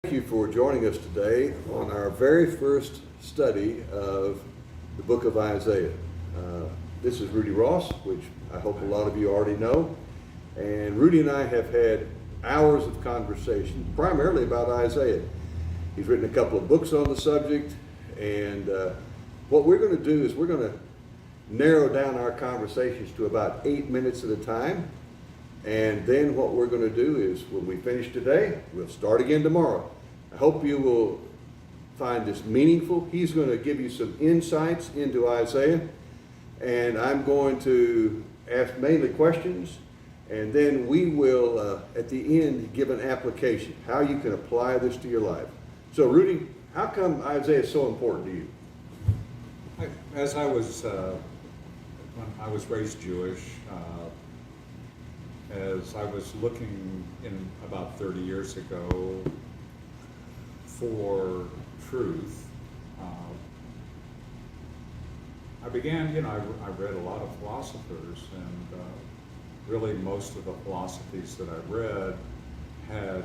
Thank you for joining us today on our very first study of the book of Isaiah. This is Rudy Ross, which I hope a lot of you already know. And Rudy and I have had hours of conversation, primarily about Isaiah. He's written a couple of books on the subject, and what we're going to do is we're going to narrow down our conversations to about 8 minutes at a time. And then what we're going to do is when we finish today, we'll start again tomorrow. I hope you will find this meaningful. He's going to give you some insights into Isaiah, and I'm going to ask mainly questions, and then we will, at the end, give an application, how you can apply this to your life. So, Rudy, how come Isaiah is so important to you? When I was raised Jewish, as I was looking in about 30 years ago for truth, I began, I read a lot of philosophers, and really most of the philosophies that I read had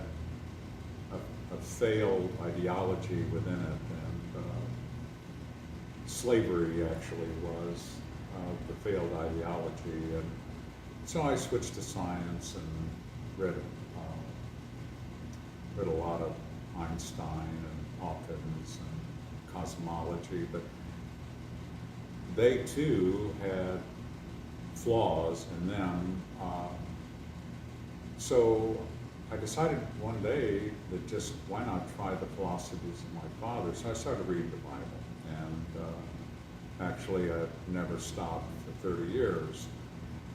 a failed ideology within it, and slavery actually was the failed ideology. And so I switched to science and read a lot of Einstein and Hawkins and cosmology, but they too had flaws in them. So I decided one day that just why not try the philosophies of my father. So I started reading the Bible, and actually I've never stopped for 30 years.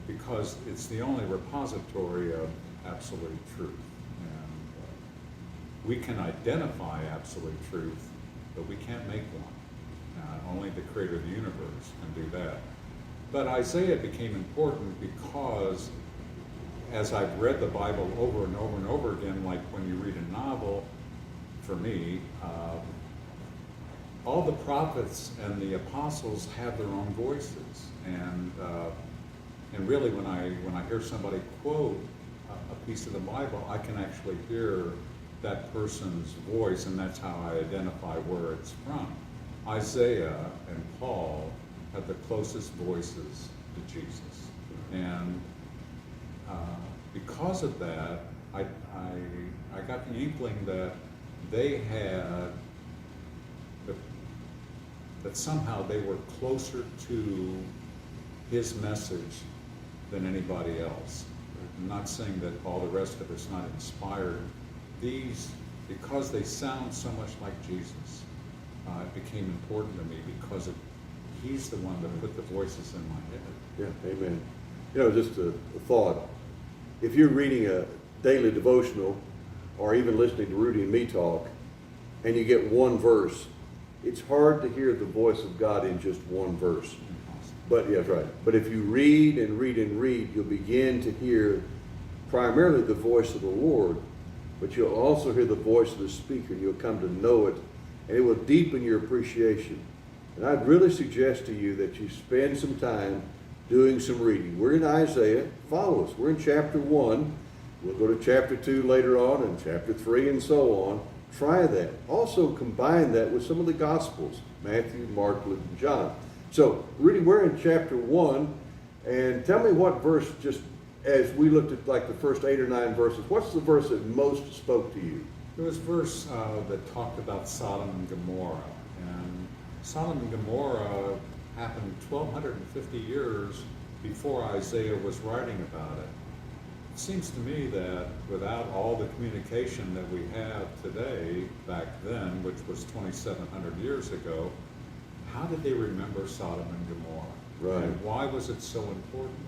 Because it's the only repository of absolute truth. And we can identify absolute truth, but we can't make one. Only the creator of the universe can do that. But Isaiah became important because as I've read the Bible over and over and over again, like when you read a novel, for me, all the prophets and the apostles have their own voices. And really, when I hear somebody quote a piece of the Bible, I can actually hear that person's voice, and that's how I identify where it's from. Isaiah and Paul had the closest voices to Jesus, and because of that, I got the inkling that they had that somehow they were closer to his message than anybody else. I'm not saying that all the rest of it's not inspired. These, because they sound so much like Jesus, it became important to me because he's the one that put the voices in my head. Yeah, amen. Just a thought. If you're reading a daily devotional or even listening to Rudy and me talk, and you get one verse, it's hard to hear the voice of God in just one verse. But yeah, that's right. But if you read and read and read, you'll begin to hear primarily the voice of the Lord, but you'll also hear the voice of the speaker, and you'll come to know it, and it will deepen your appreciation. And I'd really suggest to you that you spend some time doing some reading. We're in Isaiah. Follow us. We're in chapter 1. We'll go to chapter 2 later on, and chapter 3, and so on. Try that. Also combine that with some of the Gospels, Matthew, Mark, Luke, and John. So, Rudy, we're in chapter 1, and tell me what verse, just as we looked at like the first 8 or 9 verses, what's the verse that most spoke to you? There was a verse that talked about Sodom and Gomorrah, and Sodom and Gomorrah happened 1,250 years before Isaiah was writing about it. It seems to me that without all the communication that we have today, back then, which was 2,700 years ago, how did they remember Sodom and Gomorrah? Right. And why was it so important?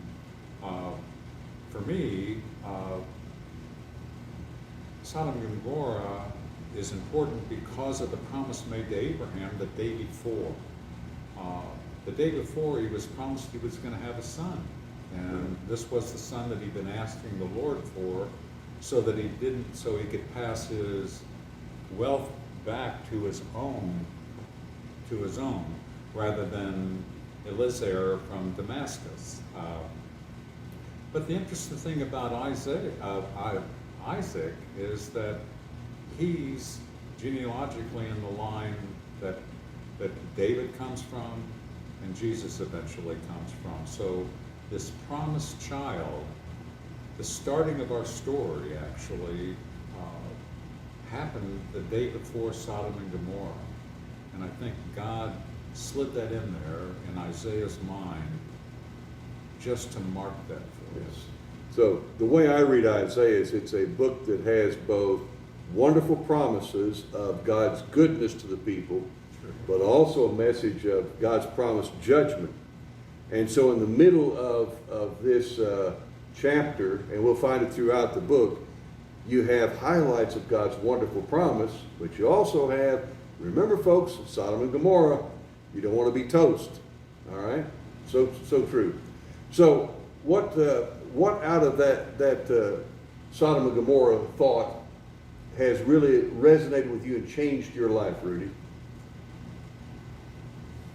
For me, Sodom and Gomorrah is important because of the promise made to Abraham the day before. The day before, he was promised he was going to have a son. And this was the son that he'd been asking the Lord for, so that he could pass his wealth back to his own, rather than Eliezer from Damascus. But the interesting thing about Isaac is that he's genealogically in the line that David comes from and Jesus eventually comes from. So this promised child, the starting of our story actually happened the day before Sodom and Gomorrah. And I think God slid that in there in Isaiah's mind just to mark that for us. So the way I read Isaiah is it's a book that has both wonderful promises of God's goodness to the people, but also a message of God's promised judgment. And so in the middle of this chapter, and we'll find it throughout the book, you have highlights of God's wonderful promise, but you also have, remember folks, Sodom and Gomorrah, you don't want to be toast. All right? So true. So what out of that Sodom and Gomorrah thought has really resonated with you and changed your life, Rudy?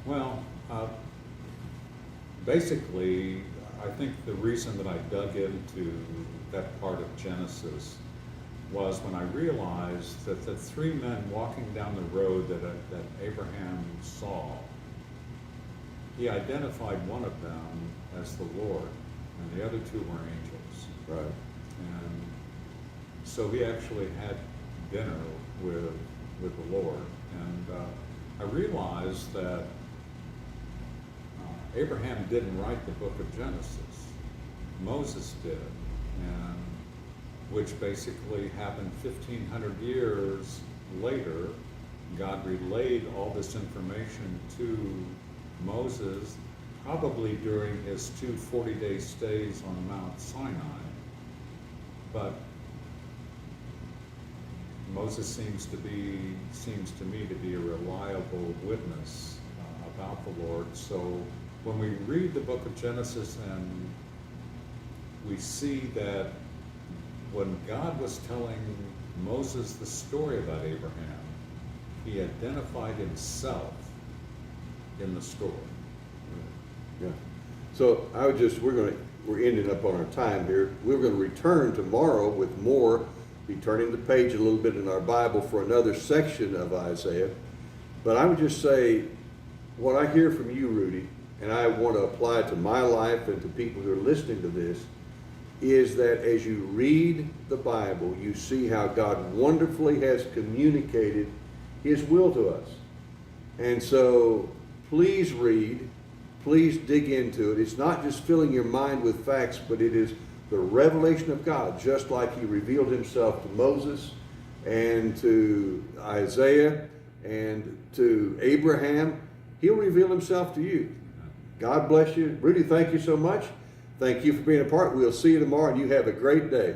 Well, basically, I think the reason that I dug into that part of Genesis was when I realized that the three men walking down the road that Abraham saw, he identified one of them as the Lord, and the other two were angels. Right. And so he actually had dinner with the Lord. And I realized that Abraham didn't write the book of Genesis. Moses did, and which basically happened 1,500 years later. God relayed all this information to Moses, probably during his 2 40-day stays on Mount Sinai. But Moses seems to me to be a reliable witness about the Lord. So when we read the book of Genesis and we see that when God was telling Moses the story about Abraham, he identified himself in the story. Yeah. So we're ending up on our time here. We're going to return tomorrow with more, be turning the page a little bit in our Bible for another section of Isaiah. But I would just say, what I hear from you, Rudy, and I want to apply it to my life and to people who are listening to this, is that as you read the Bible, you see how God wonderfully has communicated His will to us. And so please read, please dig into it. It's not just filling your mind with facts, but it is the revelation of God, just like He revealed Himself to Moses and to Isaiah and to Abraham. He'll reveal Himself to you. God bless you. Rudy, thank you so much. Thank you for being a part. We'll see you tomorrow, and you have a great day.